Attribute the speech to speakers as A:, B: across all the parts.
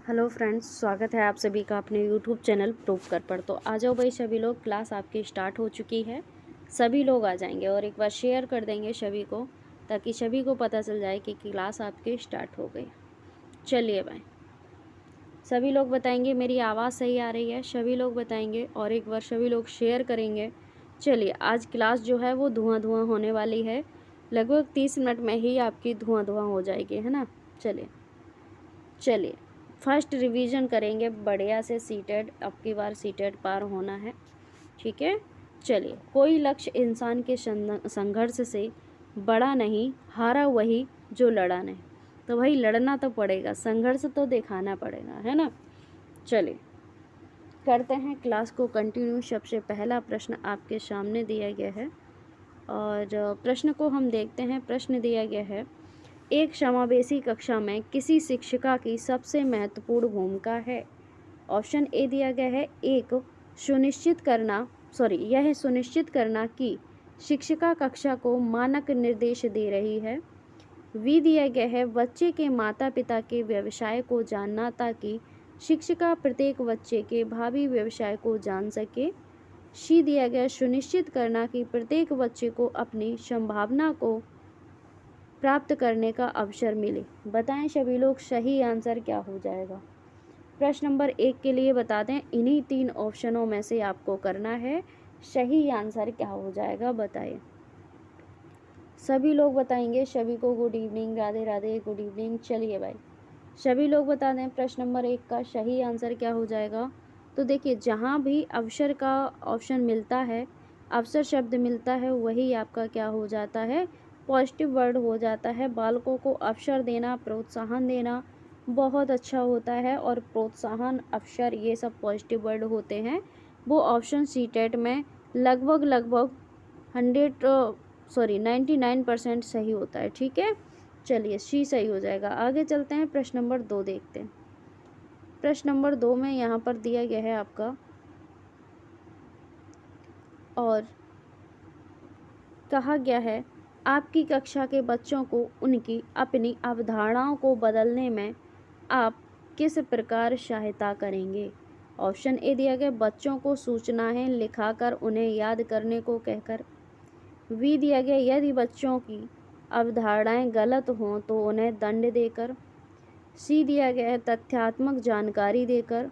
A: Hello friends, स्वागत है आप सभी का अपने यूट्यूब चैनल प्रूफ कर पर। तो आ जाओ भाई सभी लोग, क्लास आपकी स्टार्ट हो चुकी है। सभी लोग आ जाएंगे और एक बार शेयर कर देंगे सभी को, ताकि सभी को पता चल जाए कि क्लास आपकी स्टार्ट हो गई। चलिए भाई, सभी लोग बताएंगे मेरी आवाज़ सही आ रही है, सभी लोग बताएंगे और एक बार सभी लोग शेयर करेंगे। चलिए, आज क्लास जो है वो धुआं धुआं होने वाली है। लगभग 30 मिनट में ही आपकी धुआं धुआं हो जाएगी, है ना। चलिए चलिए, फर्स्ट रिवीजन करेंगे बढ़िया से। सीटेड, अब की बार सीटेड पार होना है, ठीक है। चलिए, कोई लक्ष्य इंसान के संघर्ष से बड़ा नहीं, हारा वही जो लड़ा नहीं। तो भाई लड़ना तो पड़ेगा, संघर्ष तो दिखाना पड़ेगा, है ना। चलिए करते हैं क्लास को कंटिन्यू। सबसे पहला प्रश्न आपके सामने दिया गया है और प्रश्न को हम देखते हैं। प्रश्न दिया गया है, एक समावेशी कक्षा में किसी शिक्षिका की सबसे महत्वपूर्ण भूमिका है। ऑप्शन ए दिया गया है, एक यह सुनिश्चित करना कि शिक्षिका कक्षा को मानक निर्देश दे रही है। बी दिया गया है, बच्चे के माता पिता के व्यवसाय को जानना ताकि शिक्षिका प्रत्येक बच्चे के भावी व्यवसाय को जान सके। सी दिया गया, सुनिश्चित करना कि प्रत्येक बच्चे को अपनी संभावना को प्राप्त करने का अवसर मिले। बताएं सभी लोग, सही आंसर क्या हो जाएगा। प्रश्न नंबर 1 के लिए बता दें, इन्हीं 3 ऑप्शनों में से आपको करना है। सही आंसर क्या हो जाएगा बताएं। सभी लोग बताएंगे। सभी को good evening, Radhe Radhe, good evening. चलिए भाई, सभी लोग बता दें प्रश्न नंबर 1 का सही आंसर क्या हो जाएगा। तो देखिए, जहाँ भी अवसर का ऑप्शन मिलता है, अवसर शब्द मिलता है, वही आपका क्या हो जाता है, पॉजिटिव वर्ड हो जाता है। बालकों को अवसर देना, प्रोत्साहन देना बहुत अच्छा होता है और प्रोत्साहन, अवसर, ये सब पॉजिटिव वर्ड होते हैं। वो ऑप्शन सी टेट में लगभग 99% सही होता है, ठीक है। चलिए, सी सही हो जाएगा। आगे चलते हैं, प्रश्न नंबर 2 देखते हैं। प्रश्न नंबर 2 में यहाँ पर दिया गया है आपका, और कहा गया है, आपकी कक्षा के बच्चों को उनकी अपनी अवधारणाओं को बदलने में आप किस प्रकार सहायता करेंगे। ऑप्शन ए दिया गया, बच्चों को सूचनाएं लिखाकर उन्हें याद करने को कहकर। बी दिया गया, यदि बच्चों की अवधारणाएं गलत हों तो उन्हें दंड देकर। सी दिया गया है, तथ्यात्मक जानकारी देकर।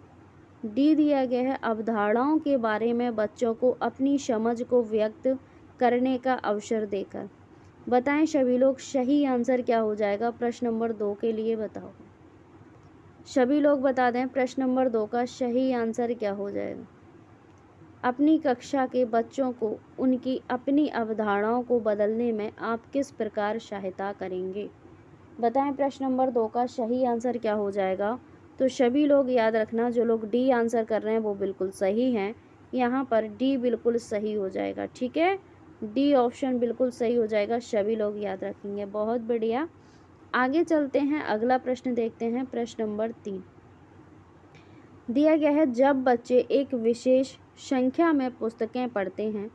A: डी दिया गया है, अवधारणाओं के बारे में बच्चों को अपनी समझ को व्यक्त करने का अवसर देकर। बताएं सभी लोग, सही आंसर क्या हो जाएगा। प्रश्न नंबर 2 के लिए बताओ। सभी लोग बता दें, प्रश्न नंबर 2 का सही आंसर क्या हो जाएगा। अपनी कक्षा के बच्चों को उनकी अपनी अवधारणाओं को बदलने में आप किस प्रकार सहायता करेंगे। बताएं प्रश्न नंबर 2 का सही आंसर क्या हो जाएगा। तो सभी लोग याद रखना, जो लोग डी आंसर कर रहे हैं वो बिल्कुल सही हैं। यहाँ पर डी बिल्कुल सही हो जाएगा, ठीक है। डी ऑप्शन बिल्कुल सही हो जाएगा, सभी लोग याद रखेंगे। बहुत बढ़िया। आगे चलते हैं, अगला प्रश्न देखते हैं। प्रश्न नंबर 3 दिया गया है, जब बच्चे एक विशेष संख्या में पुस्तकें पढ़ते हैं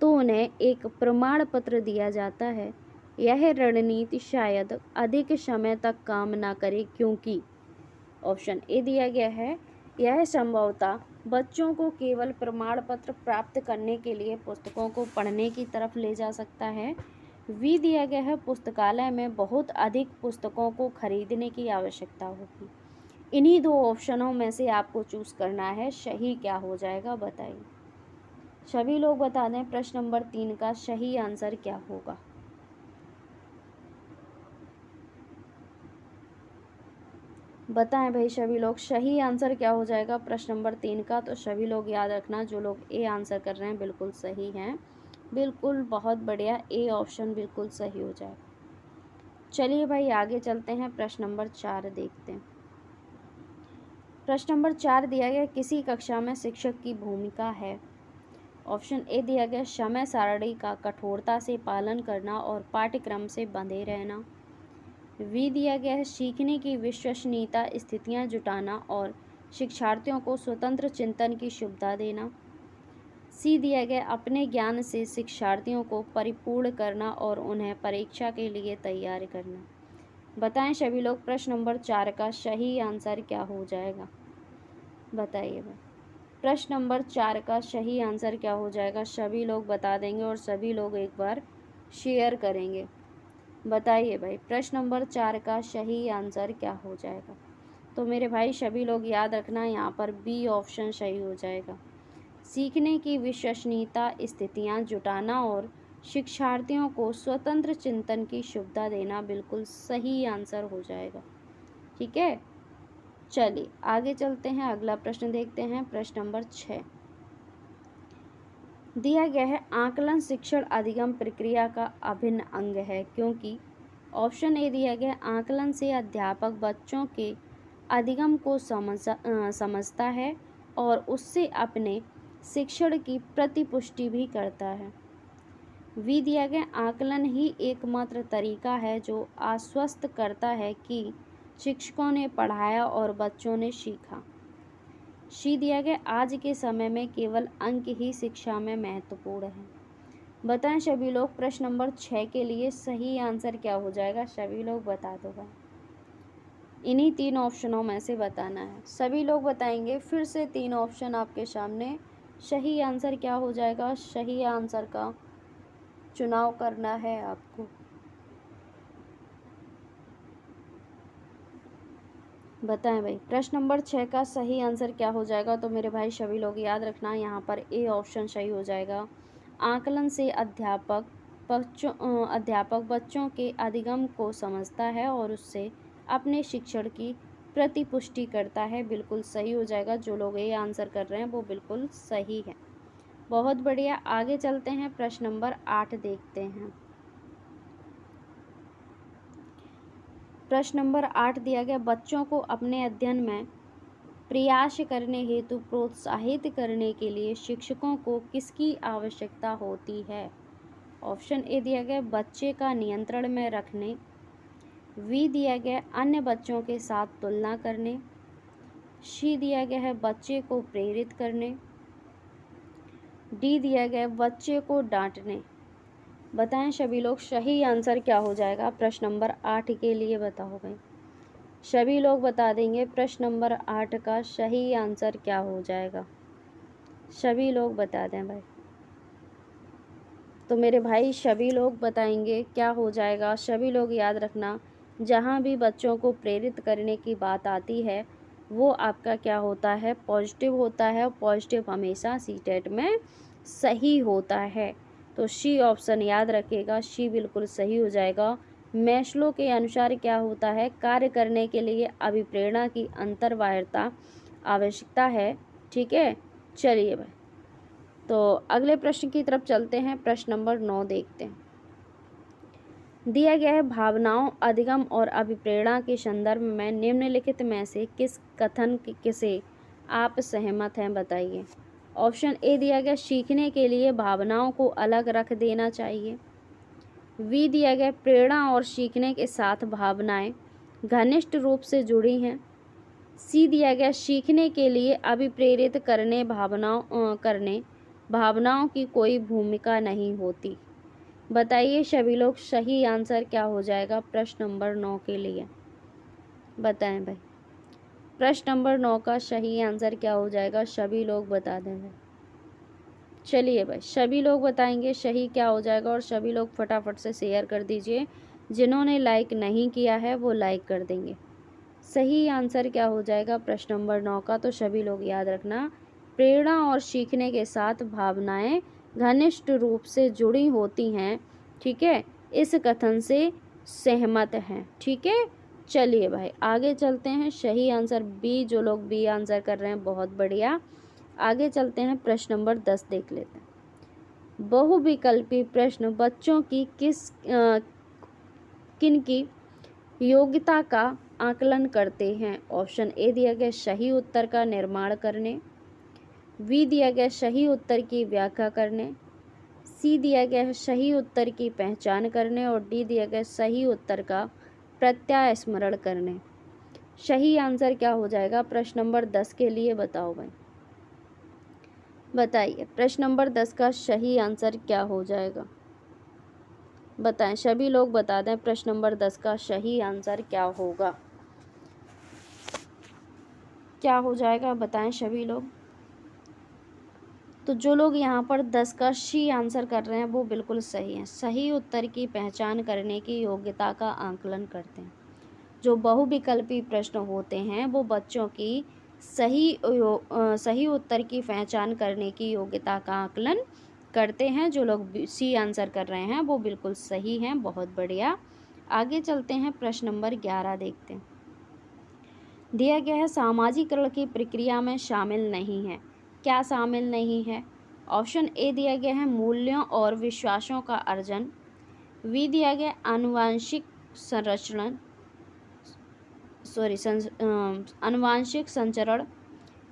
A: तो उन्हें एक प्रमाण पत्र दिया जाता है। यह रणनीति शायद अधिक समय तक काम न करे, क्योंकि ऑप्शन ए दिया गया है, यह संभवतः बच्चों को केवल प्रमाण पत्र प्राप्त करने के लिए पुस्तकों को पढ़ने की तरफ ले जा सकता है। वी दिया गया है, पुस्तकालय में बहुत अधिक पुस्तकों को खरीदने की आवश्यकता होगी। इन्हीं 2 ऑप्शनों में से आपको चूज करना है, सही क्या हो जाएगा बताइए। सभी लोग बता दें, प्रश्न नंबर 3 का सही आंसर क्या होगा। बताएं भाई सभी लोग, सही आंसर क्या हो जाएगा प्रश्न नंबर 3 का। तो सभी लोग याद रखना, जो लोग ए आंसर कर रहे हैं बिल्कुल सही हैं, बिल्कुल बहुत बढ़िया, ए ऑप्शन बिल्कुल सही हो जाएगा। चलिए भाई, आगे चलते हैं, प्रश्न नंबर 4 देखते हैं। प्रश्न नंबर 4 दिया गया, किसी कक्षा में शिक्षक की भूमिका है। ऑप्शन ए दिया गया, समय सारणी का कठोरता से पालन करना और पाठ्यक्रम से बंधे रहना। वी दिया गया है, सीखने की विश्वसनीयता, स्थितियां जुटाना और शिक्षार्थियों को स्वतंत्र चिंतन की सुविधा देना। सी दिया गया, अपने ज्ञान से शिक्षार्थियों को परिपूर्ण करना और उन्हें परीक्षा के लिए तैयार करना। बताएं सभी लोग प्रश्न नंबर 4 का सही आंसर क्या हो जाएगा। बताइए भाई, प्रश्न नंबर 4 का सही आंसर क्या हो जाएगा। सभी लोग बता देंगे और सभी लोग एक बार शेयर करेंगे। बताइए भाई, प्रश्न नंबर 4 का सही आंसर क्या हो जाएगा। तो मेरे भाई सभी लोग याद रखना, यहाँ पर बी ऑप्शन सही हो जाएगा। सीखने की विश्वसनीयता, स्थितियाँ जुटाना और शिक्षार्थियों को स्वतंत्र चिंतन की सुविधा देना बिल्कुल सही आंसर हो जाएगा। ठीक है, चलिए आगे चलते हैं, अगला प्रश्न देखते हैं। प्रश्न नंबर 6 दिया गया है, आकलन शिक्षण अधिगम प्रक्रिया का अभिन्न अंग है, क्योंकि ऑप्शन ए दिया गया, आकलन से अध्यापक बच्चों के अधिगम को समझता है और उससे अपने शिक्षण की प्रतिपुष्टि भी करता है। वी दिया गया, आकलन ही एकमात्र तरीका है जो आश्वस्त करता है कि शिक्षकों ने पढ़ाया और बच्चों ने सीखा। सी दिया गया, आज के समय में केवल अंक ही शिक्षा में महत्वपूर्ण है। बताएं सभी लोग, प्रश्न नंबर 6 के लिए सही आंसर क्या हो जाएगा। सभी लोग बता दो भाई, इन्हीं 3 ऑप्शनों में से बताना है। सभी लोग बताएंगे, फिर से 3 ऑप्शन आपके सामने। सही आंसर क्या हो जाएगा, सही आंसर का चुनाव करना है आपको। बताएं भाई, प्रश्न नंबर 6 का सही आंसर क्या हो जाएगा। तो मेरे भाई सभी लोग याद रखना, यहाँ पर ए ऑप्शन सही हो जाएगा। आकलन से अध्यापक बच्चों के अधिगम को समझता है और उससे अपने शिक्षण की प्रतिपुष्टि करता है। बिल्कुल सही हो जाएगा, जो लोग ये आंसर कर रहे हैं वो बिल्कुल सही है। बहुत बढ़िया, आगे चलते हैं, प्रश्न नंबर 8 देखते हैं। प्रश्न नंबर 8 दिया गया, बच्चों को अपने अध्ययन में प्रयास करने हेतु प्रोत्साहित करने के लिए शिक्षकों को किसकी आवश्यकता होती है। ऑप्शन ए दिया गया, बच्चे का नियंत्रण में रखने। वी दिया गया, अन्य बच्चों के साथ तुलना करने। सी दिया गया है, बच्चे को प्रेरित करने। डी दिया गया, बच्चे को डांटने। बताएं सभी लोग, सही आंसर क्या हो जाएगा प्रश्न नंबर 8 के लिए। बताओ भाई, सभी लोग बता देंगे प्रश्न नंबर 8 का सही आंसर क्या हो जाएगा। सभी लोग बता दें भाई। तो मेरे भाई सभी लोग बताएंगे क्या हो जाएगा। सभी लोग याद रखना, जहाँ भी बच्चों को प्रेरित करने की बात आती है वो आपका क्या होता है, पॉजिटिव होता है। पॉजिटिव हमेशा सीटेट में सही होता है। तो सी ऑप्शन याद रखिएगा, सी बिल्कुल सही हो जाएगा। मैस्लो के अनुसार क्या होता है, कार्य करने के लिए अभिप्रेरणा की अंतर्बाह्यता आवश्यकता है। ठीक है, चलिए भाई, तो अगले प्रश्न की तरफ चलते हैं। प्रश्न नंबर 9 देखते हैं। दिया गया है, भावनाओं, अधिगम और अभिप्रेरणा के संदर्भ में निम्नलिखित में से किस कथन से आप सहमत हैं। बताइए। ऑप्शन ए दिया गया, सीखने के लिए भावनाओं को अलग रख देना चाहिए। वी दिया गया, प्रेरणा और सीखने के साथ भावनाएं घनिष्ठ रूप से जुड़ी हैं। सी दिया गया, सीखने के लिए अभिप्रेरित करने भावनाओं की कोई भूमिका नहीं होती। बताइए सभी लोग, सही आंसर क्या हो जाएगा प्रश्न नंबर 9 के लिए। बताएं भाई, प्रश्न नंबर 9 का सही आंसर क्या हो जाएगा। सभी लोग बता दें भाई। चलिए भाई, सभी लोग बताएंगे सही क्या हो जाएगा और सभी लोग फटाफट से शेयर कर दीजिए। जिन्होंने लाइक नहीं किया है वो लाइक कर देंगे। सही आंसर क्या हो जाएगा प्रश्न नंबर 9 का। तो सभी लोग याद रखना, प्रेरणा और सीखने के साथ भावनाएं घनिष्ठ रूप से जुड़ी होती हैं। ठीक है, इस कथन से सहमत हैं। ठीक है, चलिए भाई आगे चलते हैं। सही आंसर बी, जो लोग बी आंसर कर रहे हैं बहुत बढ़िया। आगे चलते हैं, प्रश्न नंबर 10 देख लेते हैं। बहुविकल्पी प्रश्न बच्चों की किन की योग्यता का आकलन करते हैं। ऑप्शन ए दिया गया, सही उत्तर का निर्माण करने। वी दिया गया, सही उत्तर की व्याख्या करने। सी दिया गया है, सही उत्तर की पहचान करने। और डी दिया गया, सही उत्तर का प्रत्यास्मरण करने। सही आंसर क्या हो जाएगा प्रश्न नंबर 10 के लिए। बताओ भाई, बताइए प्रश्न नंबर 10 का सही आंसर क्या हो जाएगा। बताएं, सभी लोग बता दें प्रश्न नंबर 10 का सही आंसर क्या होगा। क्या हो जाएगा बताएं सभी लोग। तो जो लोग यहाँ पर 10 का सी आंसर कर रहे हैं वो बिल्कुल सही है। सही उत्तर की पहचान करने की योग्यता का आकलन करते हैं। जो बहुविकल्पी प्रश्न होते हैं वो बच्चों की सही उत्तर की पहचान करने की योग्यता का आकलन करते हैं। जो लोग सी आंसर कर रहे हैं वो बिल्कुल सही हैं, बहुत बढ़िया। आगे चलते हैं, प्रश्न नंबर 11 देखते हैं। दिया गया है सामाजिकरण की प्रक्रिया में शामिल नहीं है। क्या शामिल नहीं है? ऑप्शन ए दिया गया है मूल्यों और विश्वासों का अर्जन। बी दिया गया आनुवांशिक संरक्षण आनुवांशिक संचरण।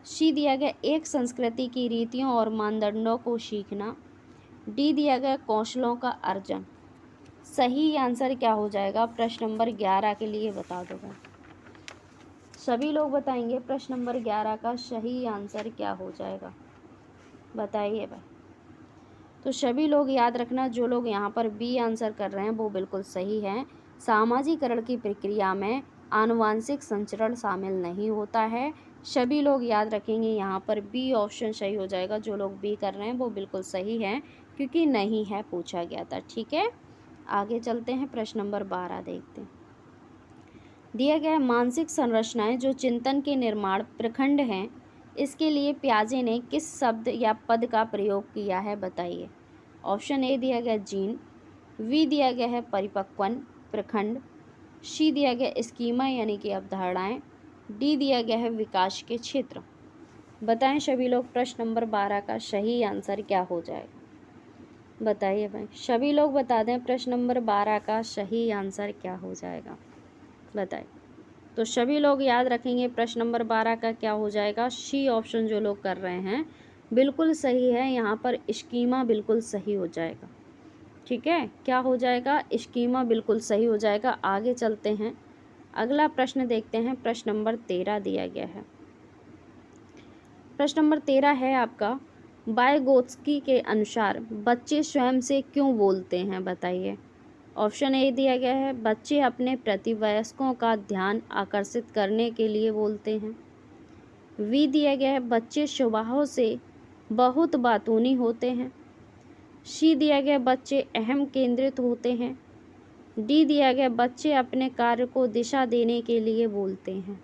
A: सी दिया गया एक संस्कृति की रीतियों और मानदंडों को सीखना। डी दिया गया कौशलों का अर्जन। सही आंसर क्या हो जाएगा प्रश्न नंबर 11 के लिए बता दो भाई। सभी लोग बताएंगे प्रश्न नंबर 11 का सही आंसर क्या हो जाएगा, बताइए भाई। तो सभी लोग याद रखना, जो लोग यहाँ पर बी आंसर कर रहे हैं वो बिल्कुल सही है। सामाजिकरण की प्रक्रिया में आनुवांशिक संचरण शामिल नहीं होता है। सभी लोग याद रखेंगे यहाँ पर बी ऑप्शन सही हो जाएगा। जो लोग बी कर रहे हैं वो बिल्कुल सही है, क्योंकि नहीं है पूछा गया था। ठीक है, आगे चलते हैं, प्रश्न नंबर 12 देखते हैं। दिया गया है मानसिक संरचनाएं जो चिंतन के निर्माण प्रखंड हैं, इसके लिए पियाजे ने किस शब्द या पद का प्रयोग किया है, बताइए। ऑप्शन ए दिया गया जीन, वी दिया गया है परिपक्वन प्रखंड, सी दिया गया स्कीमा यानी कि अवधारणाएं, डी दिया गया है विकास के क्षेत्र। बताएं सभी लोग प्रश्न नंबर 12 का सही आंसर क्या हो जाएगा, बताइए भाई। सभी लोग बता दें प्रश्न नंबर 12 का सही आंसर क्या हो जाएगा, बताइए। तो सभी लोग याद रखेंगे प्रश्न नंबर 12 का क्या हो जाएगा। सी ऑप्शन जो लोग कर रहे हैं बिल्कुल सही है। यहाँ पर स्कीमा बिल्कुल सही हो जाएगा। ठीक है, क्या हो जाएगा, स्कीमा बिल्कुल सही हो जाएगा। आगे चलते हैं, अगला प्रश्न देखते हैं। प्रश्न नंबर 13 दिया गया है। प्रश्न नंबर 13 है आपका, वाइगोत्स्की के अनुसार बच्चे स्वयं से क्यों बोलते हैं, बताइए। ऑप्शन ए दिया गया है बच्चे अपने प्रतिवयस्कों का ध्यान आकर्षित करने के लिए बोलते हैं। वी दिया गया है बच्चे स्वभाव से बहुत बातूनी होते हैं। सी दिया गया बच्चे अहम केंद्रित होते हैं। डी दिया गया बच्चे अपने कार्य को दिशा देने के लिए बोलते हैं।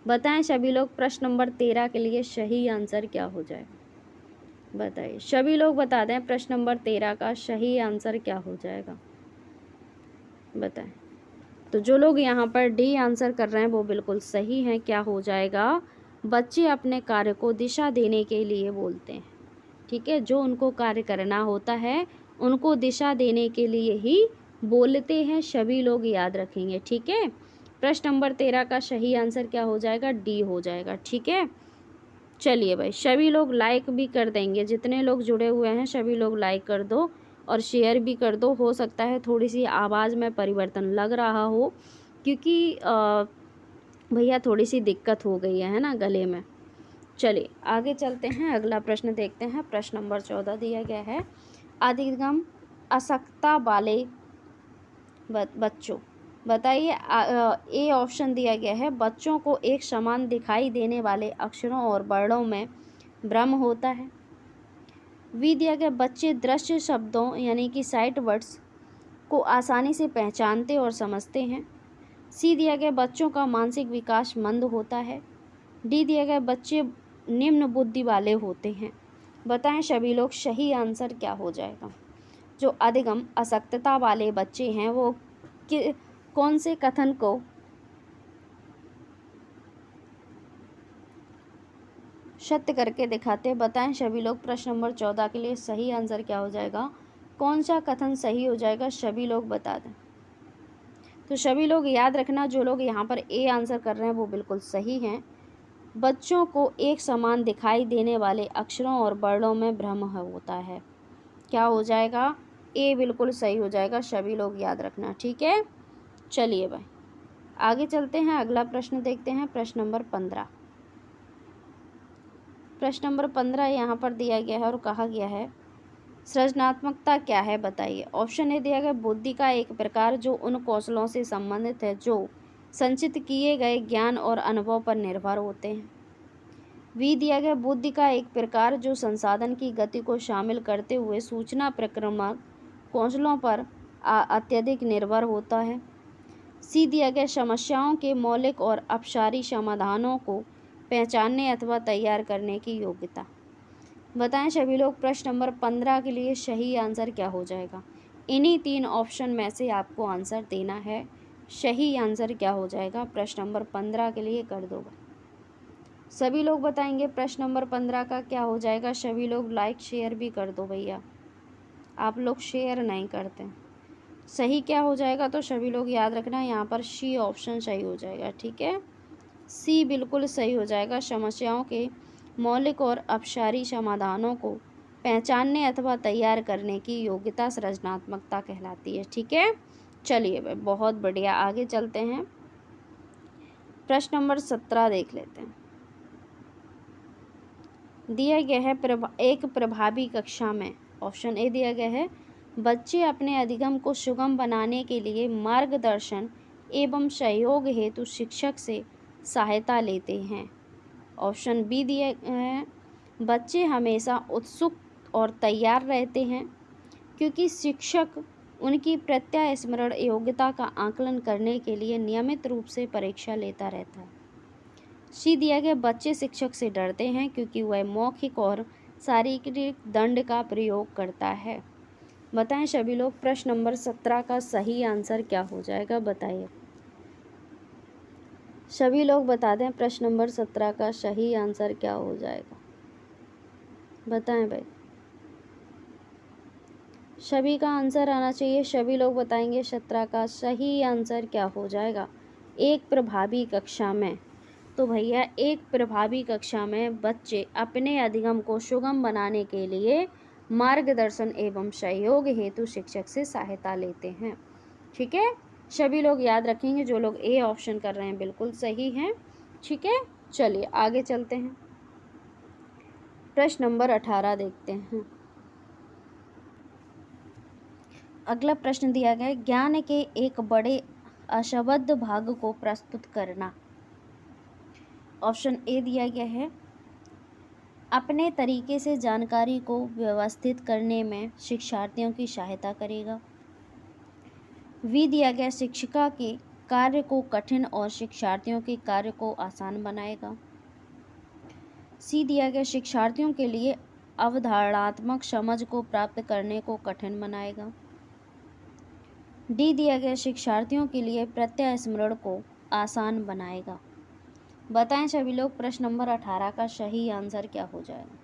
A: बताएं सभी लोग प्रश्न नंबर 13 के लिए सही आंसर क्या हो जाएगा, बताइए। सभी लोग बता दें प्रश्न नंबर 13 का सही आंसर क्या हो जाएगा, बताएं। तो जो लोग यहाँ पर डी आंसर कर रहे हैं वो बिल्कुल सही हैं। क्या हो जाएगा, बच्चे अपने कार्य को दिशा देने के लिए बोलते हैं। ठीक है, जो उनको कार्य करना होता है उनको दिशा देने के लिए ही बोलते हैं। सभी लोग याद रखेंगे। ठीक है, प्रश्न नंबर 13 का सही आंसर क्या हो जाएगा, डी हो जाएगा। ठीक है, चलिए भाई, सभी लोग लाइक भी कर देंगे। जितने लोग जुड़े हुए हैं सभी लोग लाइक कर दो और शेयर भी कर दो। हो सकता है थोड़ी सी आवाज़ में परिवर्तन लग रहा हो, क्योंकि भैया थोड़ी सी दिक्कत हो गई है ना गले में। चलिए आगे चलते हैं, अगला प्रश्न देखते हैं। प्रश्न नंबर 14 दिया गया है, अधिगम अशक्तता वाले बच्चों, बताइए। ए ऑप्शन दिया गया है बच्चों को एक समान दिखाई देने वाले अक्षरों और वर्णों में भ्रम होता है। वी दिया गया बच्चे दृश्य शब्दों यानी कि साइट वर्ड्स को आसानी से पहचानते और समझते हैं। सी दिया गया बच्चों का मानसिक विकास मंद होता है। डी दिया गया बच्चे निम्न बुद्धि वाले होते हैं। बताएं सभी लोग सही आंसर क्या हो जाएगा। जो अधिगम अशक्तता वाले बच्चे हैं वो कौन से कथन को सत्य करके दिखाते हैं, बताएं सभी लोग। प्रश्न नंबर 14 के लिए सही आंसर क्या हो जाएगा, कौन सा कथन सही हो जाएगा, सभी लोग बता दें। तो सभी लोग याद रखना, जो लोग यहाँ पर ए आंसर कर रहे हैं वो बिल्कुल सही हैं। बच्चों को एक समान दिखाई देने वाले अक्षरों और वर्णों में भ्रम होता है। क्या हो जाएगा, ए बिल्कुल सही हो जाएगा। सभी लोग याद रखना। ठीक है, चलिए भाई आगे चलते हैं, अगला प्रश्न देखते हैं। प्रश्न नंबर 15। प्रश्न नंबर 15 यहाँ पर दिया गया है और कहा गया है सृजनात्मकता क्या है बताइए। ऑप्शन ए दिया गया बुद्धि का एक प्रकार जो उन कौशलों से संबंधित है जो संचित किए गए ज्ञान और अनुभव पर निर्भर होते हैं। बी दिया गया बुद्धि का एक प्रकार जो संसाधन की गति को शामिल करते हुए सूचना प्रक्रमण कौशलों पर अत्यधिक निर्भर होता है। सी दिया गया समस्याओं के मौलिक और अपसारी समाधानों को पहचानने अथवा तैयार करने की योग्यता। बताएं सभी लोग प्रश्न नंबर 15 के लिए सही आंसर क्या हो जाएगा। इन्हीं 3 ऑप्शन में से आपको आंसर देना है। सही आंसर क्या हो जाएगा प्रश्न नंबर 15 के लिए कर दो। सभी लोग बताएंगे प्रश्न नंबर 15 का क्या हो जाएगा। सभी लोग लाइक शेयर भी कर दो भैया, आप लोग शेयर नहीं करते। सही क्या हो जाएगा तो सभी लोग याद रखना यहाँ पर सी ऑप्शन सही हो जाएगा। ठीक है, सी बिल्कुल सही हो जाएगा। समस्याओं के मौलिक और अपसारी समाधानों को पहचानने अथवा तैयार करने की योग्यता सृजनात्मकता कहलाती है। ठीक है, चलिए भाई बहुत बढ़िया, आगे चलते हैं। प्रश्न नंबर 17 देख लेते हैं। दिया गया है एक प्रभावी कक्षा में, ऑप्शन ए दिया गया है बच्चे अपने अधिगम को सुगम बनाने के लिए मार्गदर्शन एवं सहयोग हेतु शिक्षक से सहायता लेते हैं। ऑप्शन बी दिया है बच्चे हमेशा उत्सुक और तैयार रहते हैं क्योंकि शिक्षक उनकी प्रत्यास्मरण योग्यता का आकलन करने के लिए नियमित रूप से परीक्षा लेता रहता है। सी दिया गया बच्चे शिक्षक से डरते हैं क्योंकि वह मौखिक और शारीरिक दंड का प्रयोग करता है। बताएं सभी लोग प्रश्न नंबर 17 का सही आंसर क्या हो जाएगा बताइए। सभी लोग बता दें प्रश्न नंबर 17 का सही आंसर क्या हो जाएगा, बताएं भाई। सभी का आंसर आना चाहिए। सभी लोग बताएंगे 17 का सही आंसर क्या हो जाएगा। एक प्रभावी कक्षा में, तो भैया एक प्रभावी कक्षा में बच्चे अपने अधिगम को सुगम बनाने के लिए मार्गदर्शन एवं सहयोग हेतु शिक्षक से सहायता लेते हैं। ठीक है, सभी लोग याद रखेंगे। जो लोग ए ऑप्शन कर रहे हैं बिल्कुल सही हैं। ठीक है, चलिए आगे चलते हैं। प्रश्न नंबर 18 देखते हैं। अगला प्रश्न दिया गया है ज्ञान के एक बड़े अशबद्ध भाग को प्रस्तुत करना। ऑप्शन ए दिया गया है अपने तरीके से जानकारी को व्यवस्थित करने में शिक्षार्थियों की सहायता करेगा। बी दिया गया शिक्षिका के कार्य को कठिन और शिक्षार्थियों के कार्य को आसान बनाएगा। सी दिया गया शिक्षार्थियों के लिए अवधारणात्मक समझ को प्राप्त करने को कठिन बनाएगा। डी दिया गया शिक्षार्थियों के लिए प्रत्यास्मरण को आसान बनाएगा। बताएं सभी लोग प्रश्न नंबर 18 का सही आंसर क्या हो जाएगा,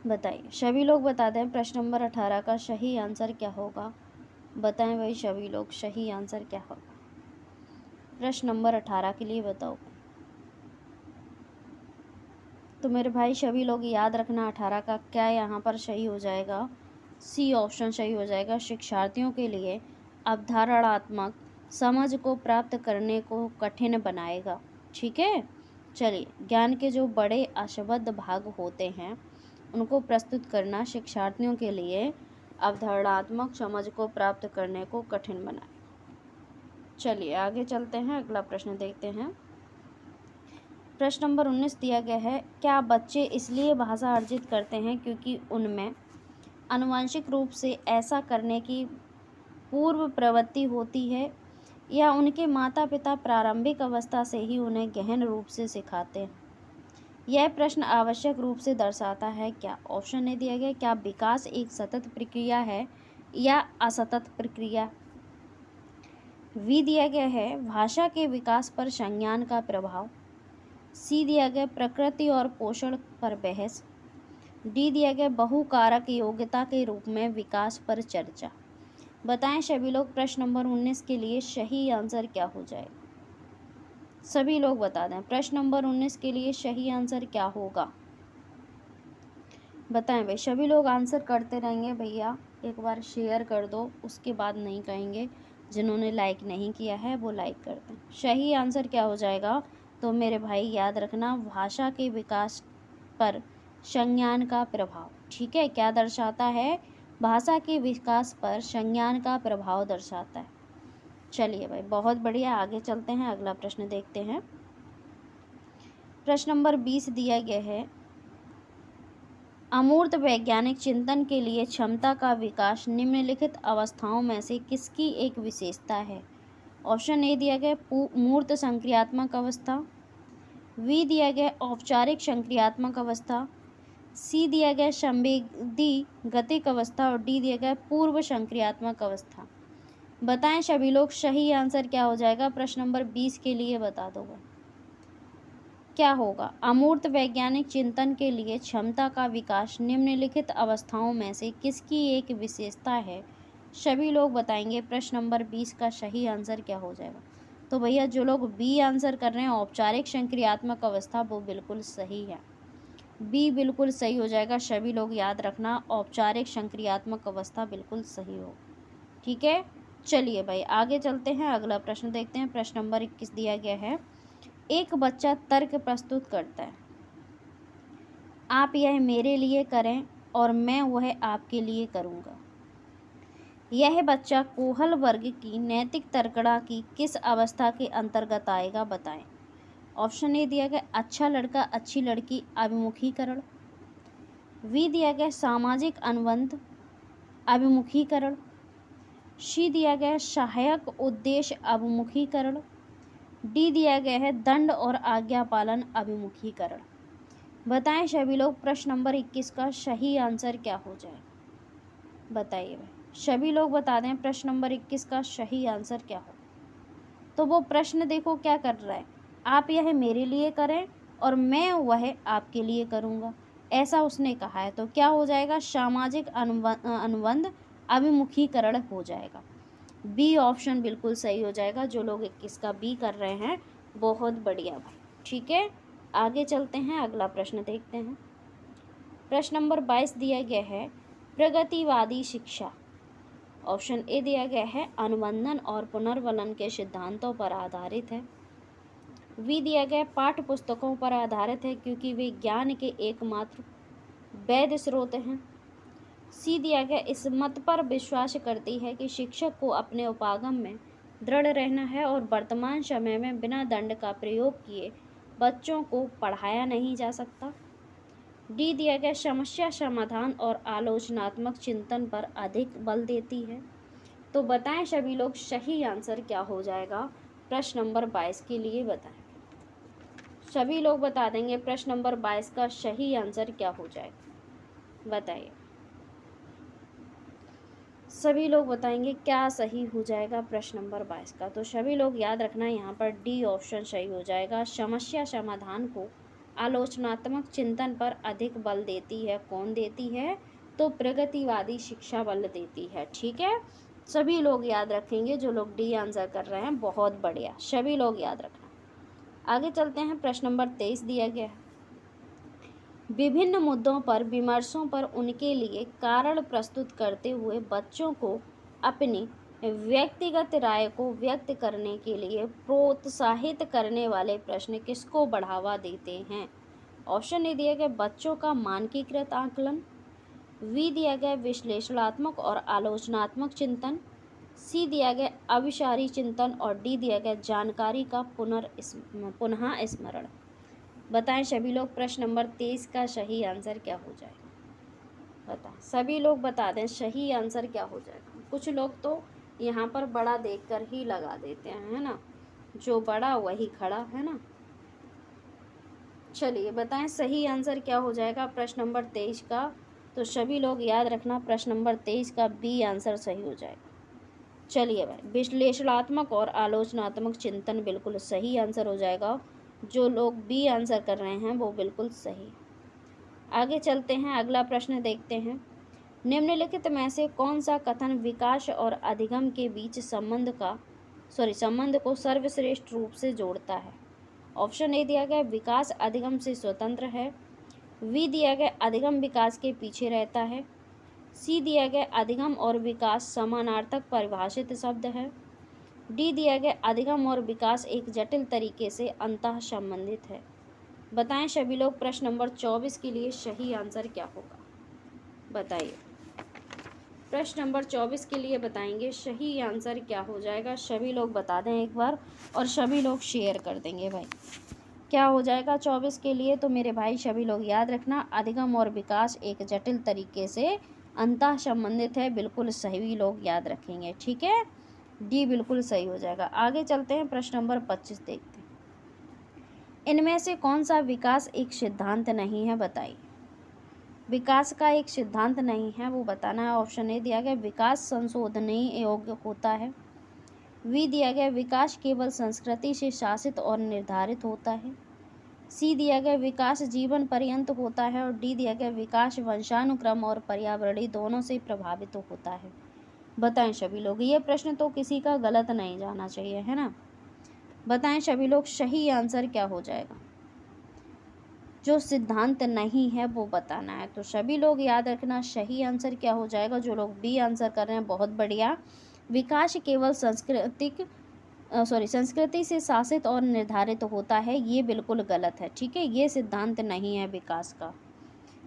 A: बताइए। सभी लोग बता दें प्रश्न नंबर 18 का सही आंसर क्या होगा, बताएं भाई सभी लोग सही आंसर क्या होगा प्रश्न नंबर 18 के लिए बताओ। तो मेरे भाई सभी लोग याद रखना 18 का क्या यहाँ पर सही हो जाएगा। सी ऑप्शन सही हो जाएगा। शिक्षार्थियों के लिए अवधारणात्मक समझ को प्राप्त करने को कठिन बनाएगा। ठीक है, चलिए ज्ञान के जो बड़े अशबद्ध भाग होते हैं उनको प्रस्तुत करना शिक्षार्थियों के लिए अवधारणात्मक समझ को प्राप्त करने को कठिन बनाएगा। चलिए आगे चलते हैं, अगला प्रश्न देखते हैं। प्रश्न नंबर 19 दिया गया है क्या बच्चे इसलिए भाषा अर्जित करते हैं क्योंकि उनमें आनुवंशिक रूप से ऐसा करने की पूर्व प्रवृत्ति होती है या उनके माता पिता प्रारंभिक अवस्था से ही उन्हें गहन रूप से सिखाते हैं। यह प्रश्न आवश्यक रूप से दर्शाता है क्या। ऑप्शन ने दिया गया क्या विकास एक सतत प्रक्रिया है या असतत प्रक्रिया। वी दिया गया है भाषा के विकास पर संज्ञान का प्रभाव। सी दिया गया प्रकृति और पोषण पर बहस। डी दिया गया बहुकारक योग्यता के रूप में विकास पर चर्चा। बताएं सभी लोग प्रश्न नंबर 19 के लिए सही आंसर क्या हो जाएगा। सभी लोग बता दें प्रश्न नंबर 19 के लिए सही आंसर क्या होगा, बताएं भाई। सभी लोग आंसर करते रहेंगे भैया, एक बार शेयर कर दो, उसके बाद नहीं कहेंगे। जिन्होंने लाइक नहीं किया है वो लाइक कर दें। सही आंसर क्या हो जाएगा तो मेरे भाई याद रखना भाषा के विकास पर संज्ञान का प्रभाव। ठीक है, क्या दर्शाता है? भाषा के विकास पर संज्ञान का प्रभाव दर्शाता है। चलिए भाई, बहुत बढ़िया, आगे चलते हैं, अगला प्रश्न देखते हैं। प्रश्न नंबर 20 दिया गया है, अमूर्त वैज्ञानिक चिंतन के लिए क्षमता का विकास निम्नलिखित अवस्थाओं में से किसकी एक विशेषता है? ऑप्शन ए दिया गया मूर्त संक्रियात्मक अवस्था, बी दिया गया औपचारिक संक्रियात्मक अवस्था, सी दिया गया संवेदी गतिक अवस्था और डी दिया गया पूर्व संक्रियात्मक अवस्था। बताएं सभी लोग, सही आंसर क्या हो जाएगा? प्रश्न नंबर 20 के लिए बता दो। क्या होगा? अमूर्त वैज्ञानिक चिंतन के लिए क्षमता का विकास निम्नलिखित अवस्थाओं में से किसकी एक विशेषता है? सभी लोग बताएंगे प्रश्न नंबर 20 का सही आंसर क्या हो जाएगा। तो भैया जो लोग बी आंसर कर रहे हैं औपचारिक संक्रियात्मक अवस्था, वो बिल्कुल सही है, बी बिल्कुल सही हो जाएगा। सभी लोग याद रखना, औपचारिक संक्रियात्मक अवस्था बिल्कुल सही हो। ठीक है, चलिए भाई आगे चलते हैं, अगला प्रश्न देखते हैं। प्रश्न नंबर 21 दिया गया है, एक बच्चा तर्क प्रस्तुत करता है, आप यह मेरे लिए करें और मैं वह आपके लिए करूँगा। यह बच्चा कोहल वर्ग की नैतिक तर्कणा की किस अवस्था के अंतर्गत आएगा? बताएं। ऑप्शन ए दिया गया अच्छा लड़का अच्छी लड़की अभिमुखीकरण, बी दिया गया सामाजिक अनुबंध अभिमुखीकरण, सी दिया गया सहायक उद्देश्य अभिमुखीकरण, डी दिया गया है दंड और आज्ञा पालन अभिमुखीकरण। बताएं सभी लोग, प्रश्न नंबर 21 का सही आंसर क्या हो जाए? बताइए भाई, सभी लोग बता दें प्रश्न नंबर 21 का सही आंसर क्या हो। तो वो प्रश्न देखो क्या कर रहा है, आप यह मेरे लिए करें और मैं वह आपके लिए करूँगा, ऐसा उसने कहा है। तो क्या हो जाएगा? सामाजिक अनुबंध अभिमुखीकरण हो जाएगा। बी ऑप्शन बिल्कुल सही हो जाएगा। जो लोग 21 का बी कर रहे हैं, बहुत बढ़िया भाई। ठीक है, आगे चलते हैं, अगला प्रश्न देखते हैं। प्रश्न नंबर 22 दिया गया है, प्रगतिवादी शिक्षा। ऑप्शन ए दिया गया है अनुबंधन और पुनर्वलन के सिद्धांतों पर आधारित है, बी दिया गया पाठ्य पुस्तकों पर आधारित है क्योंकि वे ज्ञान के एकमात्र वैध स्रोत हैं, सी दिया गया इस मत पर विश्वास करती है कि शिक्षक को अपने उपागम में दृढ़ रहना है और वर्तमान समय में बिना दंड का प्रयोग किए बच्चों को पढ़ाया नहीं जा सकता, डी दिया गया समस्या समाधान और आलोचनात्मक चिंतन पर अधिक बल देती है। तो बताएं सभी लोग, सही आंसर क्या हो जाएगा? प्रश्न नंबर 22 के लिए बताएं। सभी लोग बता देंगे प्रश्न नंबर 22 का सही आंसर क्या हो जाएगा, बताइए। सभी लोग बताएंगे क्या सही हो जाएगा प्रश्न नंबर 22 का। तो सभी लोग याद रखना, यहाँ पर डी ऑप्शन सही हो जाएगा। समस्या समाधान को आलोचनात्मक चिंतन पर अधिक बल देती है। कौन देती है? तो प्रगतिवादी शिक्षा बल देती है। ठीक है, सभी लोग याद रखेंगे। जो लोग डी आंसर कर रहे हैं, बहुत बढ़िया, सभी लोग याद रखना। आगे चलते हैं, प्रश्न नंबर 23 दिया गया है, विभिन्न मुद्दों पर विमर्शों पर उनके लिए कारण प्रस्तुत करते हुए बच्चों को अपनी व्यक्तिगत राय को व्यक्त करने के लिए प्रोत्साहित करने वाले प्रश्न किसको बढ़ावा देते हैं? ऑप्शन ए दिया गया बच्चों का मानकीकृत आकलन, बी दिया गया विश्लेषणात्मक और आलोचनात्मक चिंतन, सी दिया गया अविचारी चिंतन और डी दिया गया जानकारी का पुनः स्मरण। बताएं सभी लोग, प्रश्न नंबर 23 का सही आंसर क्या हो जाएगा? बताएं सभी लोग, बता दें सही आंसर क्या हो जाएगा। कुछ लोग तो यहाँ पर बड़ा देखकर ही लगा देते हैं, है ना, जो बड़ा वही खड़ा, है ना। चलिए बताएं सही आंसर क्या हो जाएगा प्रश्न नंबर 23 का। तो सभी लोग याद रखना, प्रश्न नंबर 23 का बी आंसर सही हो जाएगा। चलिए भाई, विश्लेषणात्मक और आलोचनात्मक चिंतन बिल्कुल सही आंसर हो जाएगा। जो लोग बी आंसर कर रहे हैं वो बिल्कुल सही। आगे चलते हैं, अगला प्रश्न देखते हैं। निम्नलिखित में से कौन सा कथन विकास और अधिगम के बीच संबंध को सर्वश्रेष्ठ रूप से जोड़ता है? ऑप्शन ए दिया गया विकास अधिगम से स्वतंत्र है, बी दिया गया अधिगम विकास के पीछे रहता है, सी दिया गया अधिगम और विकास समानार्थक परिभाषित शब्द है, डी दिया गया अधिगम और विकास एक जटिल तरीके से अंतः संबंधित है। बताएं सभी लोग, प्रश्न नंबर 24 के लिए सही आंसर क्या होगा? बताइए। प्रश्न नंबर 24 के लिए बताएंगे सही आंसर क्या हो जाएगा। सभी लोग बता दें एक बार और सभी लोग शेयर कर देंगे भाई। क्या हो जाएगा 24 के लिए? तो मेरे भाई सभी लोग याद रखना, अधिगम और विकास एक जटिल तरीके से अंतः संबंधित है। बिल्कुल सही लोग याद रखेंगे, ठीक है। डी बिल्कुल सही हो जाएगा। आगे चलते हैं, प्रश्न नंबर 25 देखते हैं। इनमें से कौन सा विकास एक सिद्धांत नहीं है? बताइए। विकास का एक सिद्धांत नहीं है, वो बताना है। ऑप्शन ए दिया गया विकास संशोधनीय योग्य होता है। बी दिया गया विकास केवल संस्कृति से शासित और निर्धारित होता है। सी दिया गया विकास जीवन पर्यंत होता है। और डी दिया गया विकास वंशानुक्रम और पर्यावरणीय दोनों से प्रभावित होता है। बताएं सभी लोग। ये प्रश्न तो किसी का गलत नहीं जाना चाहिए, है ना। बताएं सभी लोग सही आंसर क्या हो जाएगा। जो सिद्धांत नहीं है वो बताना है। तो सभी लोग याद रखना सही आंसर क्या हो जाएगा। जो लोग बी आंसर कर रहे हैं बहुत बढ़िया। विकास केवल संस्कृति से शासित और निर्धारित होता है, ये बिल्कुल गलत है, ठीक है। ये सिद्धांत नहीं है विकास का।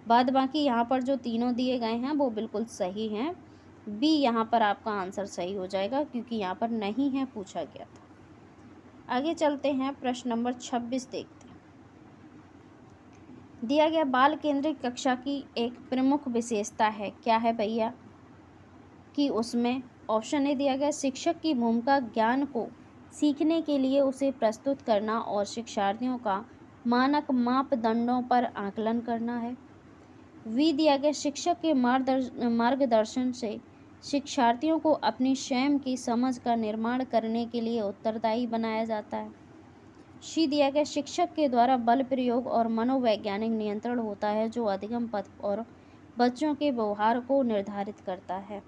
A: बाद बाकी यहाँ पर जो तीनों दिए गए हैं वो बिल्कुल सही हैं। बी यहाँ पर आपका आंसर सही हो जाएगा क्योंकि यहाँ पर नहीं है पूछा गया था। आगे चलते हैं, प्रश्न नंबर 26 देखते हैं। दिया गया बाल केंद्रित कक्षा की एक प्रमुख विशेषता है, क्या है भैया? कि उसमें ऑप्शन ए दिया गया शिक्षक की भूमिका ज्ञान को सीखने के लिए उसे प्रस्तुत करना और शिक्षार्थियों का मानक मापदंडों पर आकलन करना है। वी दिया गया शिक्षक के मार्गदर्शन से शिक्षार्थियों को अपनी स्वयं की समझ का निर्माण करने के लिए उत्तरदायी बनाया जाता है। सी दिया गया शिक्षक के द्वारा बल प्रयोग और मनोवैज्ञानिक नियंत्रण होता है जो अधिगम पथ और बच्चों के व्यवहार को निर्धारित करता है।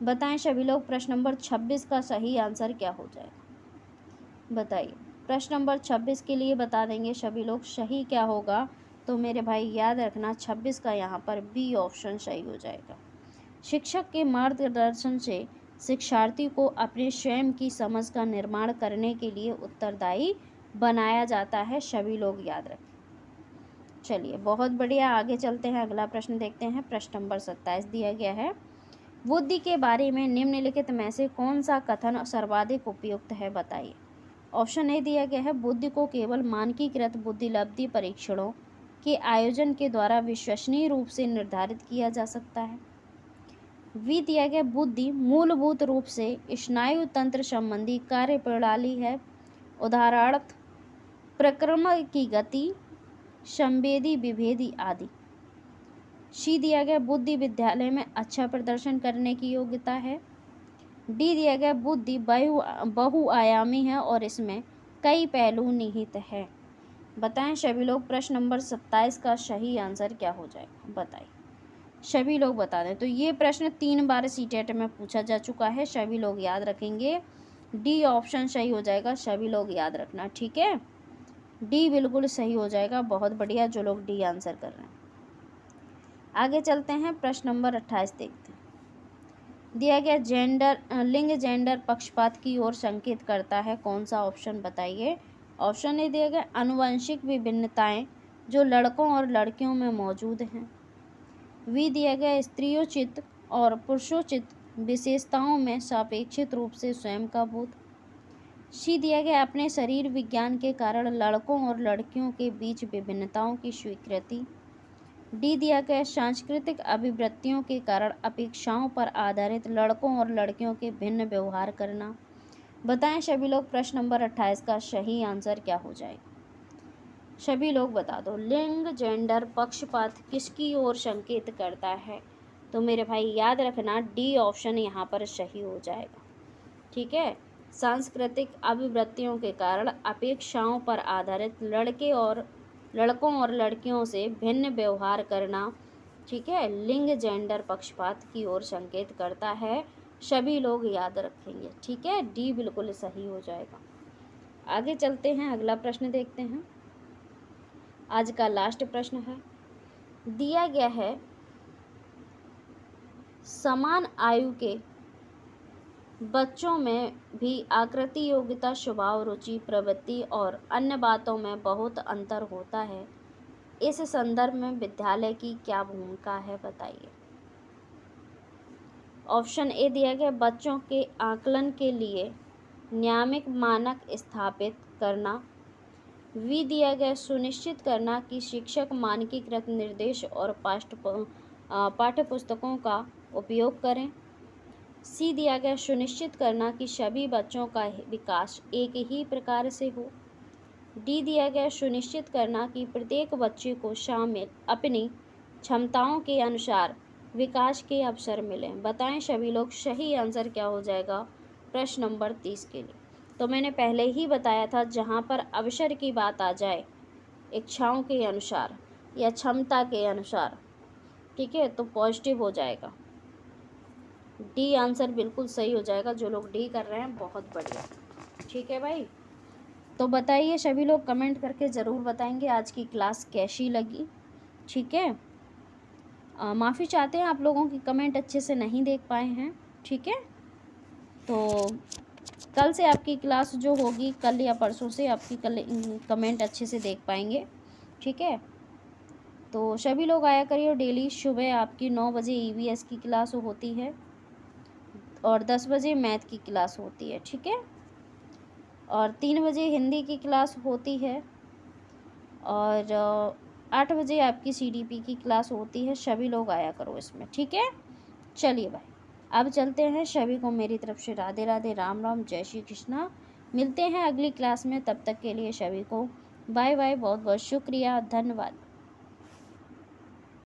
A: बताएं सभी लोग प्रश्न नंबर 26 का सही आंसर क्या हो जाएगा। बताइए। प्रश्न नंबर 26 के लिए बता देंगे सभी लोग सही क्या होगा। तो मेरे भाई याद रखना 26 का यहाँ पर बी ऑप्शन सही हो जाएगा। शिक्षक के मार्गदर्शन से शिक्षार्थी को अपने स्वयं की समझ का निर्माण करने के लिए उत्तरदायी बनाया जाता है। सभी लोग याद रखें। चलिए बहुत बढ़िया, आगे चलते हैं, अगला प्रश्न देखते हैं। प्रश्न नंबर 27 दिया गया है, बुद्धि के बारे में निम्नलिखित में से कौन सा कथन सर्वाधिक उपयुक्त है? बताइए। ऑप्शन ए दिया गया है बुद्धि को केवल मानकीकृत बुद्धिलब्धि परीक्षणों के आयोजन के द्वारा विश्वसनीय रूप से निर्धारित किया जा सकता है। वी दिया गया बुद्धि मूलभूत रूप से स्नायु तंत्र संबंधी कार्य प्रणाली है, उदाहरणार्थ प्रक्रम की गति, संवेदी विभेदी आदि। सी दिया गया बुद्धि विद्यालय में अच्छा प्रदर्शन करने की योग्यता है। डी दिया गया बुद्धि बहुआयामी है और इसमें कई पहलू निहित है। बताएं सभी लोग प्रश्न नंबर 27 का सही आंसर क्या हो जाएगा। बताइए सभी लोग बता दें। तो ये प्रश्न 3 बार सीटेट में पूछा जा चुका है, सभी लोग याद रखेंगे। डी ऑप्शन सही हो जाएगा, सभी लोग याद रखना, ठीक है। डी बिल्कुल सही हो जाएगा, बहुत बढ़िया जो लोग डी आंसर कर रहे हैं। आगे चलते हैं, प्रश्न नंबर 28 देखते हैं। दिया गया लिंग जेंडर पक्षपात की ओर संकेत करता है, कौन सा ऑप्शन? बताइए। ऑप्शन ए दिया गया आनुवंशिक विभिन्नताएं जो लड़कों और लड़कियों में मौजूद हैं। वी दिया गया स्त्रियोचित और पुरुषोचित विशेषताओं में सापेक्षित रूप से स्वयं का बोध। सी दिया गया अपने शरीर विज्ञान के कारण लड़कों और लड़कियों के बीच विभिन्नताओं की स्वीकृति। डी दिया गया सांस्कृतिक अभिवृत्तियों के कारण अपेक्षाओं पर आधारित लड़कों और लड़कियों के भिन्न व्यवहार करना। बताएं सभी लोग प्रश्न नंबर 28 का सही आंसर क्या हो जाएगा। सभी लोग बता दो। लिंग जेंडर पक्षपात किसकी ओर संकेत करता है? तो मेरे भाई याद रखना डी ऑप्शन यहाँ पर सही हो जाएगा, ठीक है। सांस्कृतिक अभिवृत्तियों के कारण अपेक्षाओं पर आधारित लड़कों और लड़कियों से भिन्न व्यवहार करना, ठीक है, लिंग जेंडर पक्षपात की ओर संकेत करता है। सभी लोग याद रखेंगे, ठीक है। डी बिल्कुल सही हो जाएगा। आगे चलते हैं, अगला प्रश्न देखते हैं। आज का लास्ट प्रश्न है, दिया गया है समान आयु के बच्चों में भी आकृति योग्यता स्वभाव रुचि प्रवृत्ति और अन्य बातों में बहुत अंतर होता है। इस संदर्भ में विद्यालय की क्या भूमिका है? बताइए। ऑप्शन ए दिया गया बच्चों के आकलन के लिए नियामक मानक स्थापित करना। बी दिया गया सुनिश्चित करना कि शिक्षक मानकीकृत निर्देश और पाठ्य पुस्तकों का उपयोग करें। सी दिया गया सुनिश्चित करना कि सभी बच्चों का विकास एक ही प्रकार से हो। डी दिया गया सुनिश्चित करना कि प्रत्येक बच्चे को शामिल अपनी क्षमताओं के अनुसार विकास के अवसर मिलें। बताएं सभी लोग सही आंसर क्या हो जाएगा प्रश्न नंबर 30 के लिए। तो मैंने पहले ही बताया था, जहाँ पर अवसर की बात आ जाए, इच्छाओं के अनुसार या क्षमता के अनुसार, ठीक है, तो पॉजिटिव हो जाएगा। डी आंसर बिल्कुल सही हो जाएगा। जो लोग डी कर रहे हैं बहुत बढ़िया, ठीक है भाई। तो बताइए सभी लोग, कमेंट करके ज़रूर बताएंगे आज की क्लास कैसी लगी, ठीक है। माफ़ी चाहते हैं आप लोगों की कमेंट अच्छे से नहीं देख पाए हैं, ठीक है। तो कल से आपकी क्लास जो होगी, कल या परसों से आपकी कमेंट अच्छे से देख पाएंगे, ठीक है। तो सभी लोग आया करिए। डेली सुबह आपकी 9 बजे EVS की क्लास होती है और 10 बजे मैथ की क्लास होती है, ठीक है। और 3 बजे हिंदी की क्लास होती है और 8 बजे आपकी CDP की क्लास होती है। सभी लोग आया करो इसमें, ठीक है। चलिए भाई, अब चलते हैं। सभी को मेरी तरफ से राधे राधे, राम राम, जय श्री कृष्णा। मिलते हैं अगली क्लास में, तब तक के लिए सभी को बाय बाय, बहुत बहुत शुक्रिया, धन्यवाद।